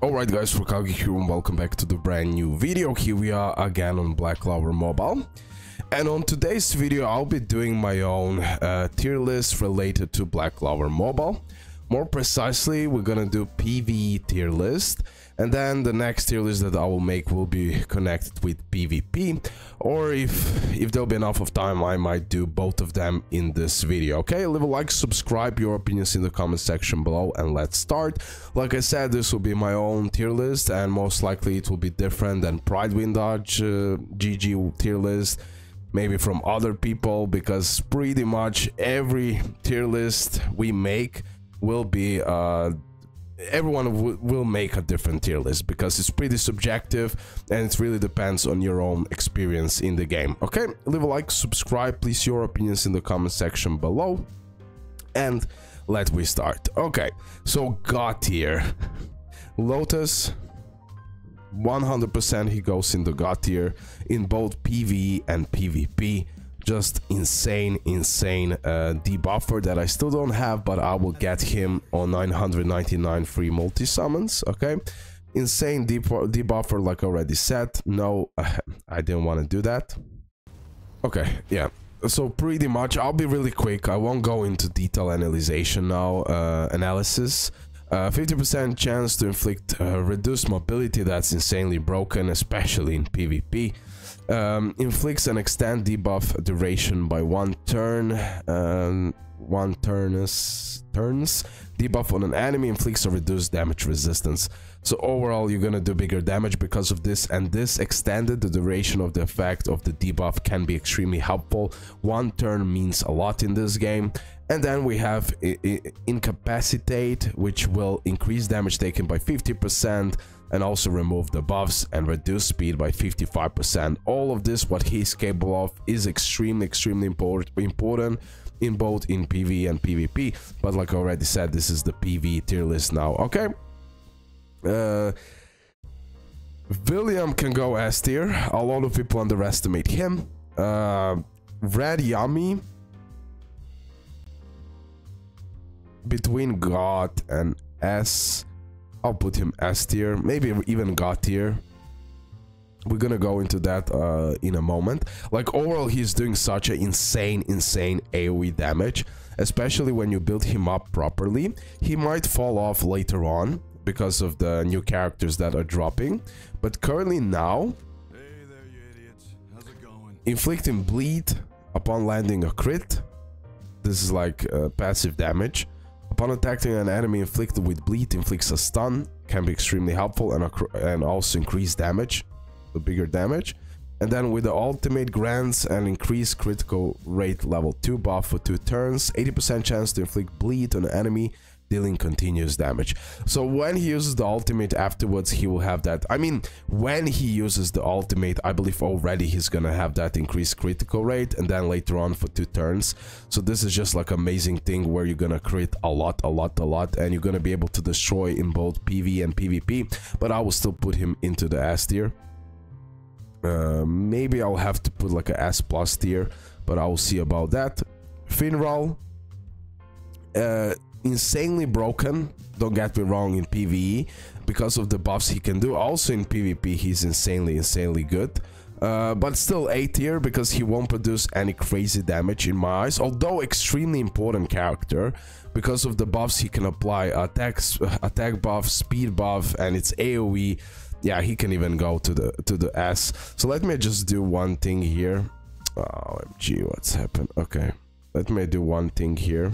Alright guys, RoKage here and welcome back to the brand new video. Here we are again on Black Clover Mobile. And on today's video I'll be doing my own tier list related to Black Clover Mobile. More precisely, we're gonna do PvE tier list, and then the next tier list that I will make will be connected with PvP, or if there'll be enough of time I might do both of them in this video. Okay, leave a like, subscribe, your opinions in the comment section below, and let's start. Like I said, this will be my own tier list, and most likely it will be different than Pride Wind Dodge GG tier list, maybe from other people, because pretty much every tier list we make will be everyone will make a different tier list, because it's pretty subjective and it really depends on your own experience in the game. Okay, leave a like, subscribe, please your opinions in the comment section below, and let me start. Okay, so God tier. Lotus, 100% he goes in the God tier in both PvE and PvP. Just insane debuffer that I still don't have, but I will get him on 999 free multi summons. Okay, insane debuffer, like I already said. No, I didn't want to do that. Okay, yeah, so pretty much I'll be really quick. I won't go into detail analysis now. 50% chance to inflict reduced mobility. That's insanely broken, especially in PvP. Inflicts an extend debuff duration by one turns. Debuff on an enemy inflicts a reduced damage resistance. So overall you're gonna do bigger damage because of this, and this extended the duration of the effect of the debuff can be extremely helpful. One turn means a lot in this game. And then we have Incapacitate, which will increase damage taken by 50% and also remove the buffs and reduce speed by 55%. All of this, what he's capable of, is extremely important in both in PvE and PvP. But like I already said, this is the PvE tier list now. Okay, William can go S tier. A lot of people underestimate him. Red Yummy, between God and S, I'll put him S tier, maybe even God tier. We're gonna go into that in a moment. Like overall, he's doing such an insane AoE damage, especially when you build him up properly. He might fall off later on because of the new characters that are dropping, but currently now, hey there, you idiots. How's it going? Inflicting bleed upon landing a crit. This is like passive damage. Upon attacking an enemy inflicted with bleed, inflicts a stun, can be extremely helpful, and also increase damage, the bigger damage. And then with the ultimate grants an increased critical rate level 2 buff for 2 turns, 80% chance to inflict bleed on an enemy, dealing continuous damage. So when he uses the ultimate afterwards, he will have that. I mean, when he uses the ultimate, I believe already he's gonna have that increased critical rate, and then later on for 2 turns. So this is just like amazing thing where you're gonna crit a lot, and you're gonna be able to destroy in both PvE and PvP. But I will still put him into the S tier. Maybe I'll have to put like a S plus tier, but I will see about that. Finral, insanely broken, don't get me wrong, in PvE because of the buffs he can do. Also in PvP he's insanely good, but still A tier because he won't produce any crazy damage in my eyes, although extremely important character because of the buffs he can apply. Attack buff, speed buff, and it's AoE. Yeah, he can even go to the S. So let me just do one thing here. OMG, what's happened? Okay, let me do one thing here.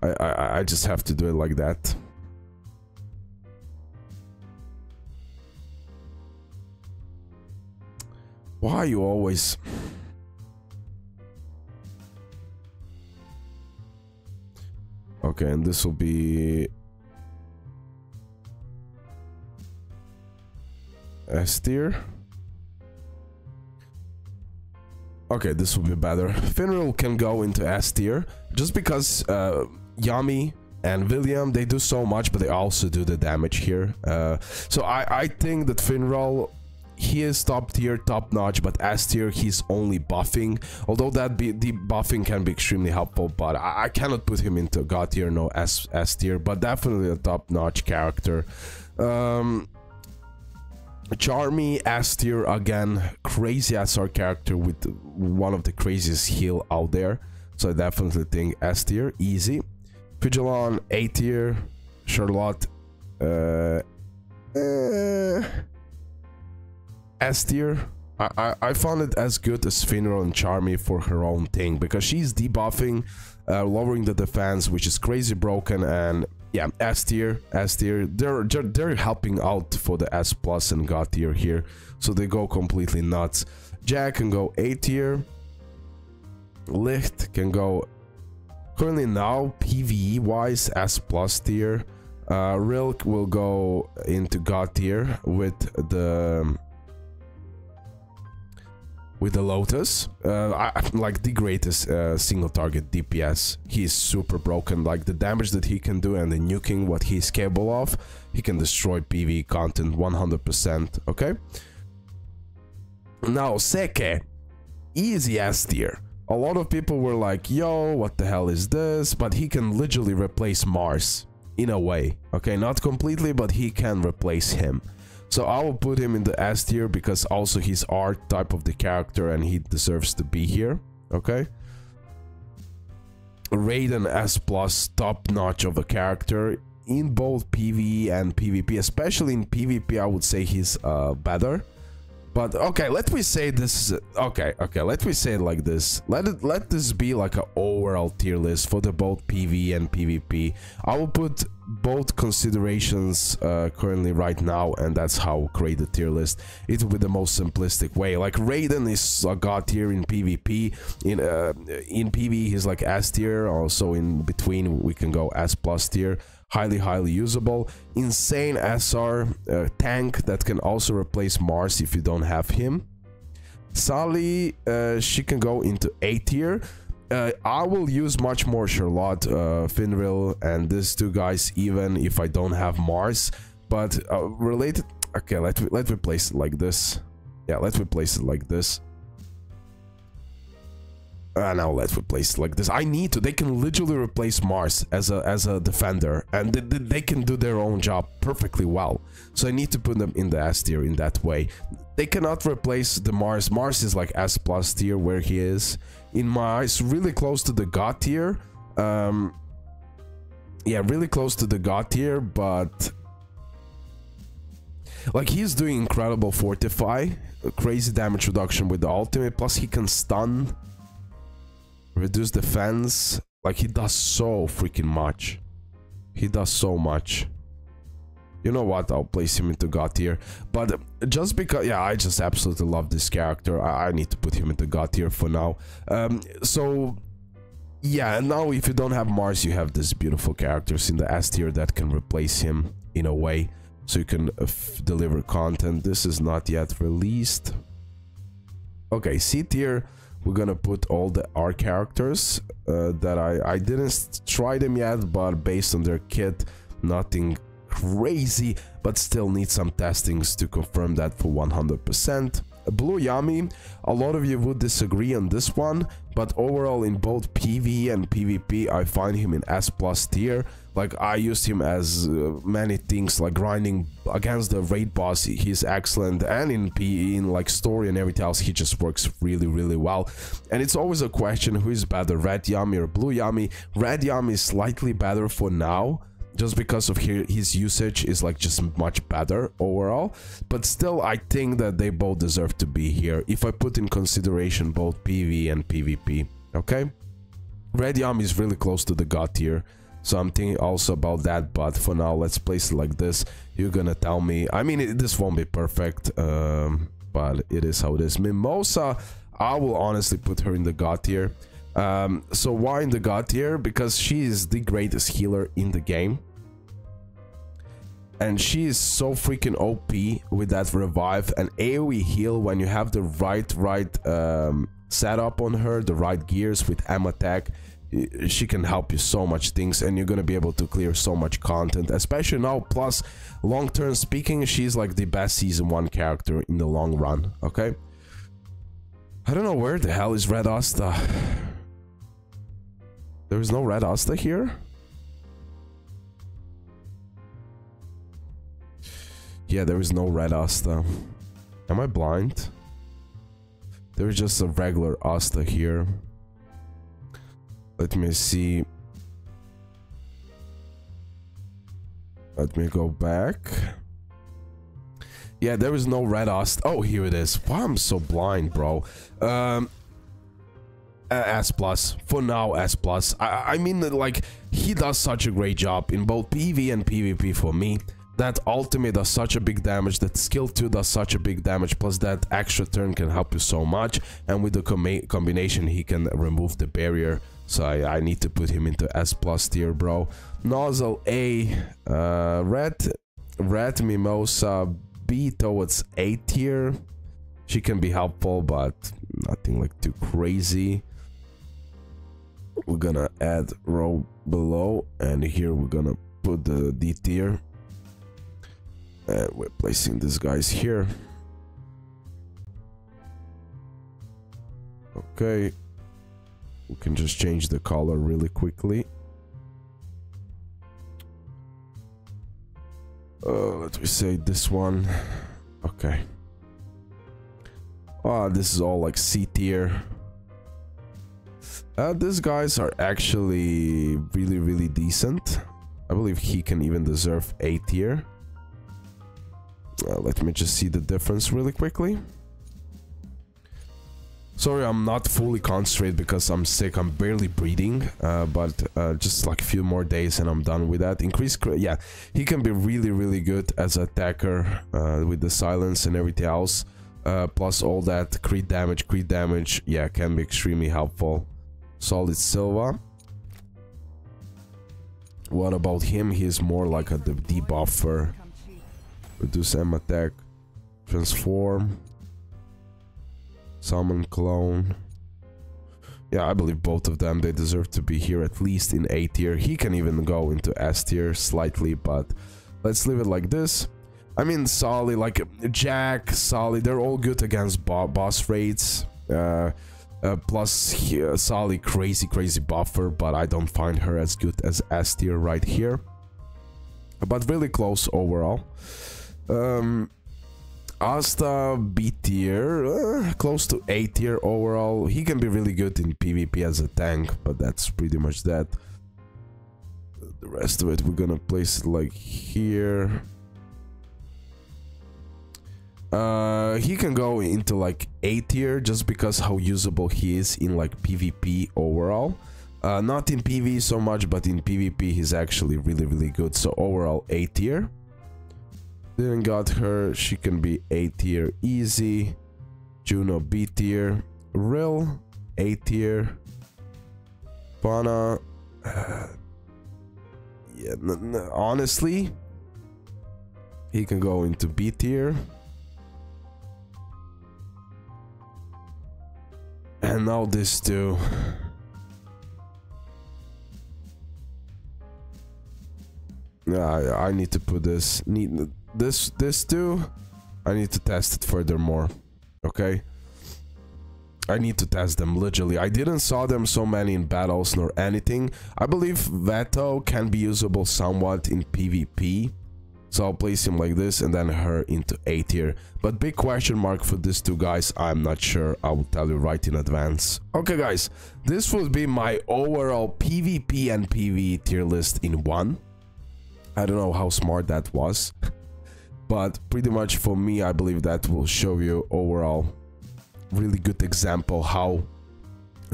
I just have to do it like that. Why you always... Okay, and this will be S tier. Okay, this will be better. Finral can go into S tier just because Yami and William, they do so much, but they also do the damage here. So I think that Finral he is top tier, top notch, but S tier he's only buffing. Although the buffing can be extremely helpful, but I cannot put him into God tier, no S tier, but definitely a top notch character. Charmy S tier again, crazy SR character with one of the craziest heal out there. So I definitely think S tier, easy. Vigilon A tier, Charlotte S tier. I found it as good as Finral and Charmy for her own thing, because she's debuffing, lowering the defense, which is crazy broken, and yeah, S tier. They're helping out for the S plus and God tier here, so they go completely nuts. Jack can go A tier. Licht can go currently now PvE wise S plus tier. Rilk will go into God tier with the Lotus, like the greatest single target DPS. He's super broken, like the damage that he can do and the nuking what he's capable of, he can destroy PvE content 100%. Okay, now Seke, easy S tier. A lot of people were like, yo, what the hell is this? But he can literally replace Mars in a way. Okay, not completely, but he can replace him. So I will put him in the S tier, because also he's art type of the character and he deserves to be here. Okay. Raiden S plus, top notch of a character in both PvE and PvP. Especially in PvP, I would say he's better. But okay, let me say this is okay. Let me say it like this. Let this be like an overall tier list for the both PvE and PvP. I will put both considerations currently right now, and that's how I'll create the tier list. It will be the most simplistic way. Like Raiden is a God tier in PvP. In PvE he's like S tier. Also in between we can go S plus tier. Highly usable. Insane SR tank that can also replace Mars if you don't have him. Sally, she can go into A tier. I will use much more Charlotte, Finril, and these two guys even if I don't have Mars. But related, okay, let me place it like this. Yeah, let's replace it like this. Now let's replace it like this. I need to. They can literally replace Mars as a defender, and they can do their own job perfectly well. So I need to put them in the S tier in that way. They cannot replace the Mars. Mars is like S plus tier where he is. In my eyes, really close to the God tier. Yeah, really close to the God tier, but like he's doing incredible fortify, crazy damage reduction with the ultimate. Plus he can stun. Reduce defense. Like he does so freaking much. He does so much. You know what? I'll place him into God tier. But just because, yeah, I just absolutely love this character. I need to put him into God tier for now. So yeah, and now if you don't have Mars, you have these beautiful characters in the S tier that can replace him in a way. So you can deliver content. This is not yet released. Okay, C tier. We're gonna put all the R characters that I didn't try them yet, but based on their kit, nothing crazy, but still need some testings to confirm that for 100%. Blue Yami, a lot of you would disagree on this one, but overall in both PvE and PvP I find him in S plus tier. Like I used him as many things, like grinding against the raid boss, he's excellent, and in PvE, in like story and everything else, he just works really well. And it's always a question, who is better, Red Yami or Blue Yami? Red Yami is slightly better for now, just because of his usage is like just much better overall, but still I think that they both deserve to be here if I put in consideration both PvE and PvP. Okay, Red Yami is really close to the God tier, so I'm thinking also about that, but for now let's place it like this. You're gonna tell me, I mean this won't be perfect, but it is how it is. Mimosa, I will honestly put her in the God tier. So why in the God tier? Because she is the greatest healer in the game, and she is so freaking OP with that revive and AoE heal. When you have the right setup on her, the right gears with M attack, she can help you so much things, and you're gonna be able to clear so much content, especially now. Plus, long term speaking, she's like the best season 1 character in the long run. Okay, I don't know where the hell is Red Asta. There is no Red Asta here. Yeah, there is no Red Asta. Am I blind? There's just a regular Asta here. Let me see. Let me go back. Yeah, there is no Red Asta. Oh, here it is. Why I'm so blind, bro? S plus for now. S plus. I mean, like, he does such a great job in both PV and PvP for me. That ultimate does such a big damage, that skill 2 does such a big damage, plus that extra turn can help you so much, and with the combination he can remove the barrier. So I need to put him into S plus tier, bro. Nozzle A, Red Mimosa B towards A tier. She can be helpful, but nothing like too crazy. We're gonna add row below, and here we're gonna put the D tier. And we're placing these guys here. Okay. We can just change the color really quickly. Let me say this one. Okay. This is all like C tier. These guys are actually really decent. I believe he can even deserve A tier. Let me just see the difference really quickly. Sorry, I'm not fully concentrated because I'm sick. I'm barely breathing, but just like a few more days and I'm done with that. Increase, yeah, he can be really good as an attacker with the silence and everything else. Plus all that crit damage, yeah, can be extremely helpful. Solid Silva. What about him? He's more like a debuffer. Reduce M attack, transform, summon clone. Yeah, I believe both of them, they deserve to be here at least in A tier. He can even go into S tier slightly, but let's leave it like this. I mean, Solly, like Jack, Solly, they're all good against boss raids. Plus Solly, crazy buffer, but I don't find her as good as S tier right here. But really close overall. Asta B tier, close to A tier overall. He can be really good in PvP as a tank, but that's pretty much that. The rest of it, we're gonna place it like here. He can go into like A tier just because how usable he is in like PvP overall. Not in PV so much, but in PvP he's actually really good. So overall A tier. Didn't got her. She can be A tier easy. Juno B tier. Rill A tier. Pana. Yeah, honestly, he can go into B tier. And now this too. I need to put this. This too. I need to test it furthermore. Okay. I need to test them literally. I didn't saw them so many in battles nor anything. I believe Veto can be usable somewhat in PvP. So I'll place him like this and then her into A tier. But big question mark for these two guys, I'm not sure. I will tell you right in advance. Okay guys, this would be my overall PvP and PvE tier list in one. I don't know how smart that was. But pretty much for me, I believe that will show you overall really good example how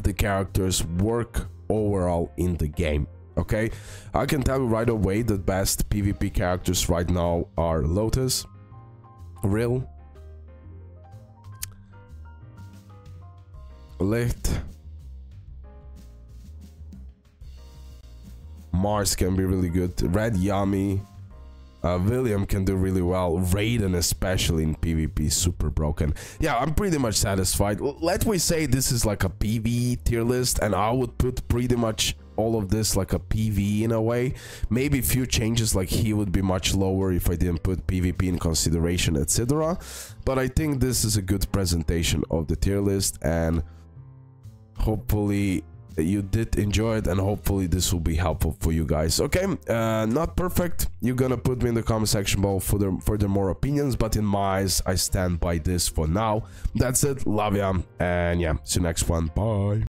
the characters work overall in the game. Okay, I can tell you right away the best PvP characters right now are Lotus, Rill, Licht, Mars can be really good, Red Yami, William can do really well. Raiden, especially in PvP, super broken. Yeah, I'm pretty much satisfied. Let me say this is like a PvE tier list, and I would put pretty much all of this like a PvE in a way. Maybe a few changes, like he would be much lower if I didn't put PvP in consideration, etc. But I think this is a good presentation of the tier list, and hopefully you did enjoy it, and hopefully this will be helpful for you guys. Okay, not perfect. You're gonna put me in the comment section below for further more opinions, but in my eyes, I stand by this for now. That's it. Love ya, and yeah, see you next one. Bye.